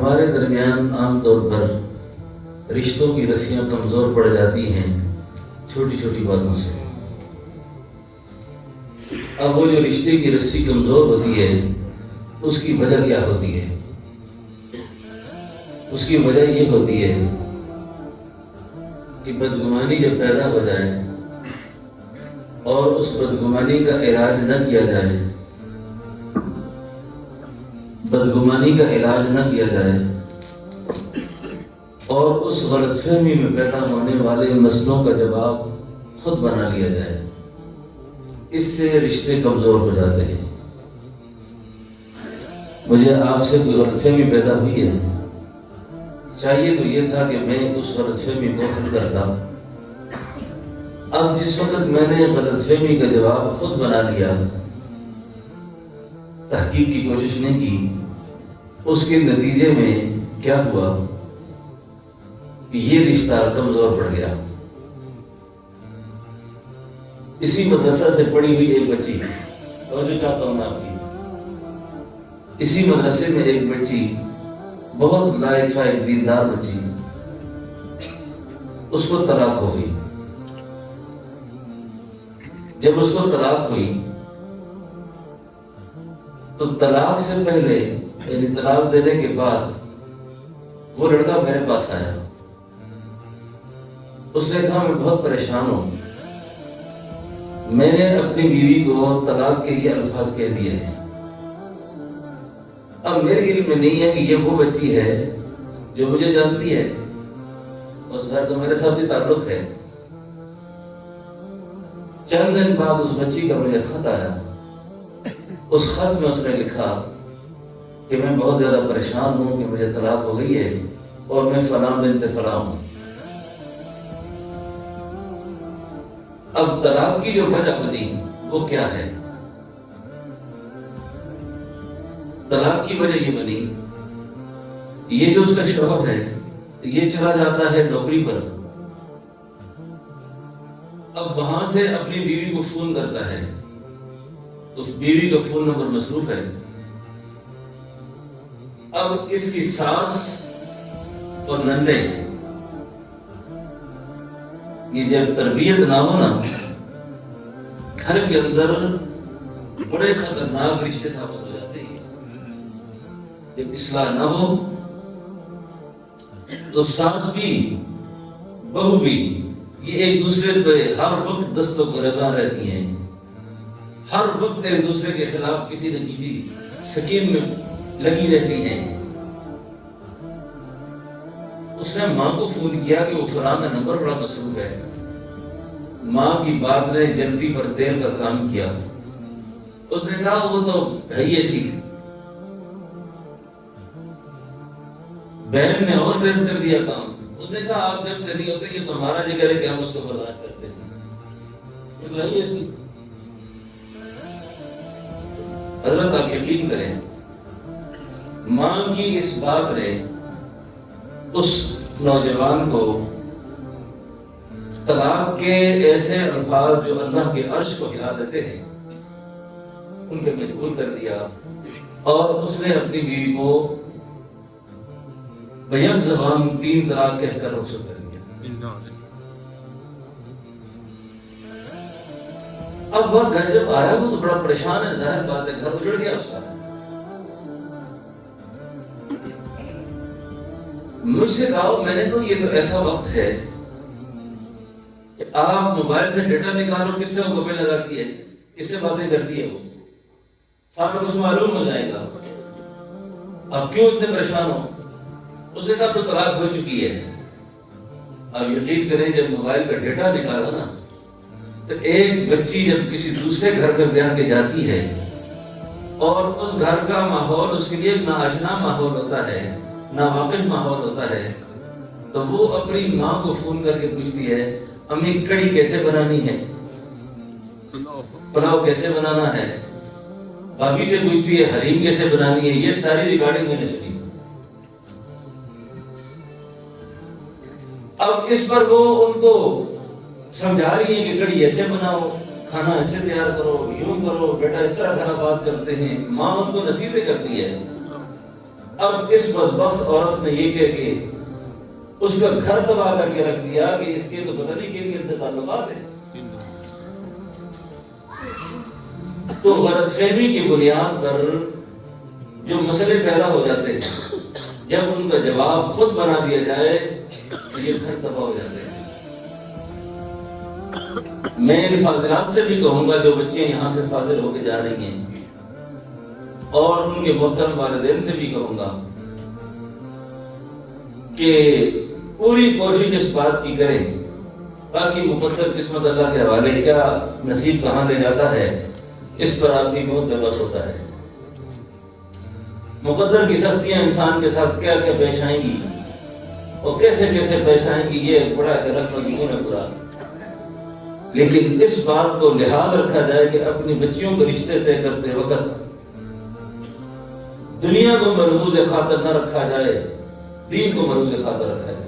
ہمارے درمیان عام طور پر رشتوں کی رسیاں کمزور پڑ جاتی ہیں چھوٹی چھوٹی باتوں سے۔ اب وہ جو رشتے کی رسی کمزور ہوتی ہے اس کی وجہ کیا ہوتی ہے؟ اس کی وجہ یہ ہوتی ہے کہ بدگمانی جب پیدا ہو جائے اور اس بدگمانی کا علاج نہ کیا جائے، بدگمانی کا علاج نہ کیا جائے اور اس غلط فہمی میں پیدا ہونے والے مسئلوں کا جواب خود بنا لیا جائے، اس سے رشتے کمزور ہو جاتے ہیں۔ مجھے آپ سے کوئی غلط فہمی پیدا ہوئی ہے، چاہیے تو یہ تھا کہ میں اس غلط فہمی کو حل کرتا۔ اب جس وقت میں نے غلط فہمی کا جواب خود بنا لیا، تحقیق کی کوشش نہیں کی، اس کے نتیجے میں کیا ہوا کہ یہ رشتہ کمزور پڑ گیا۔ اسی مدرسہ سے پڑھی ہوئی ایک بچی، اور جو چاہتا ہوں میں آپ کی، اسی مدرسے میں ایک بچی، بہت لائق فائق دیندار بچی، اس کو طلاق ہو گئی۔ جب اس کو طلاق ہوئی تو طلاق سے پہلے، یعنی طلاق دینے کے بعد، وہ لڑکا میرے پاس آیا۔ اس نے کہا میں بہت پریشان ہوں، میں نے اپنی بیوی کو طلاق کے یہ الفاظ کہہ دیے ہیں، اب میرے علم میں نہیں ہے کہ یہ وہ بچی ہے جو مجھے جانتی ہے، اس گھر کا میرے ساتھ بھی تعلق ہے۔ چند دن بعد اس بچی کا مجھے خط آیا۔ اس خط میں اس نے لکھا کہ میں بہت زیادہ پریشان ہوں کہ مجھے طلاق ہو گئی ہے اور میں فلاں بنت فلاں ہوں۔ اب طلاق کی جو وجہ بنی وہ کیا ہے؟ طلاق کی وجہ یہ بنی، یہ جو اس کا شوہر ہے یہ چلا جاتا ہے نوکری پر، اب وہاں سے اپنی بیوی کو فون کرتا ہے، تو اس بیوی کا فون نمبر مصروف ہے۔ اب اس کی ساس اور نندے، یہ جب تربیت نہ ہو نا، گھر کے اندر بڑے خطرناک رشتے ثابت ہو جاتے ہیں۔ جب اصلاح نہ ہو تو ساس بھی بہو بھی یہ ایک دوسرے پہ ہر وقت دست و گریباں رہتی ہیں، ہر وقت ایک دوسرے کے خلاف کسی نہ کسی سکیم میں لگی رہتی ہیں۔ اس نے ماں کو فون کیا کہ وہ فلاں کا نمبر بڑا مصروف ہے۔ ماں کی بات نے جلدی پر دیر کا کام کیا۔ اس نے کہا وہ تو ہے ہی ایسی۔ بہن نے اور تیز کر دیا کام۔ اس نے کہا آپ جب سے نہیں ہوتے یہ تو ہمارا جگر ہے کہ ہم اس کو برداشت کرتے ہیں، تو ہے ہی ایسی۔ حضرت آپ یقین کریں، ماں کی اس بات نے اس نوجوان کو طلاق کے ایسے الفاظ جو اللہ کے عرش کو ہلا دیتے ہیں ان پہ مجبور کر دیا، اور اس نے اپنی بیوی کو بیک زبان 3 طلاق کہہ کر رخصت کر دیا۔ اب وہ گھر جب آیا وہ تو بڑا پریشان ہے، ظاہر بات ہے گھر اجڑ گیا اس کا۔ مجھ سے کہا، میں نے کہا یہ تو ایسا وقت ہے کہ آپ موبائل سے ڈیٹا نکالو، کس سے وہ گپے لگاتی ہے، کس سے باتیں کرتی ہے، وہ آپ کو کچھ معلوم ہو جائے گا، آپ کیوں اتنے پریشان ہو؟ اس نے کہا تو طلاق ہو چکی ہے۔ آپ یقین کریں جب موبائل کا ڈیٹا نکالا نا تو ایک بچی جب کسی دوسرے گھر میں بیاہ کے جاتی ہے اور اس گھر کا ماحول اس کے لیے ناآشنا ماحول ہوتا ہے، ناواقف ماحول ہوتا ہے، تو وہ اپنی ماں کو فون کر کے پوچھتی ہے امی کڑی کیسے بنانی ہے، پلاؤ کیسے بنانا ہے، بھابھی سے پوچھتی ہے حلیم کیسے بنانی ہے۔ یہ ساری ریکارڈنگ میں نے سنی۔ اب اس پر وہ ان کو سمجھا رہی ہے کہ کڑی ایسے بناؤ، کھانا ایسے تیار کرو، یوں کرو، بیٹا اس طرح کھانا بات کرتے ہیں، ماں ان کو نصیحتیں کرتی ہے۔ اب اس بدبخت عورت نے یہ کہہ کے اس کا گھر تباہ کر کے رکھ دیا کہ اس کے تو پتہ نہیں کن سے تعلقات ہیں. تو غلط فہمی کی بنیاد پر جو مسئلے پیدا ہو جاتے ہیں جب ان کا جواب خود بنا دیا جائے تو یہ گھر تباہ ہو جاتے ہیں. میں ان فاضلات سے بھی کہوں گا جو بچیاں یہاں سے فاضل ہو کے جا رہی ہیں اور ان کے محترم والدین سے بھی کہوں گا کہ پوری کوشش اس بات کی کریں باقی مقدر قسمت اللہ کے حوالے، کیا نصیب کہاں دے جاتا ہے اس پر آدمی بہت بے ہوتا ہے. مقدر کی سختیاں انسان کے ساتھ کیا کیا پیش آئیں گی اور کیسے کیسے پیش آئیں گی یہ بڑا غلط مضمون ہے پورا. لیکن اس بات کو لحاظ رکھا جائے کہ اپنی بچیوں کے رشتے طے کرتے وقت دنیا کو مرہوز خاطر نہ رکھا جائے، دین کو مرہوز خاطر رکھا جائے،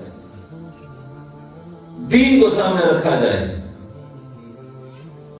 دین کو سامنے رکھا جائے.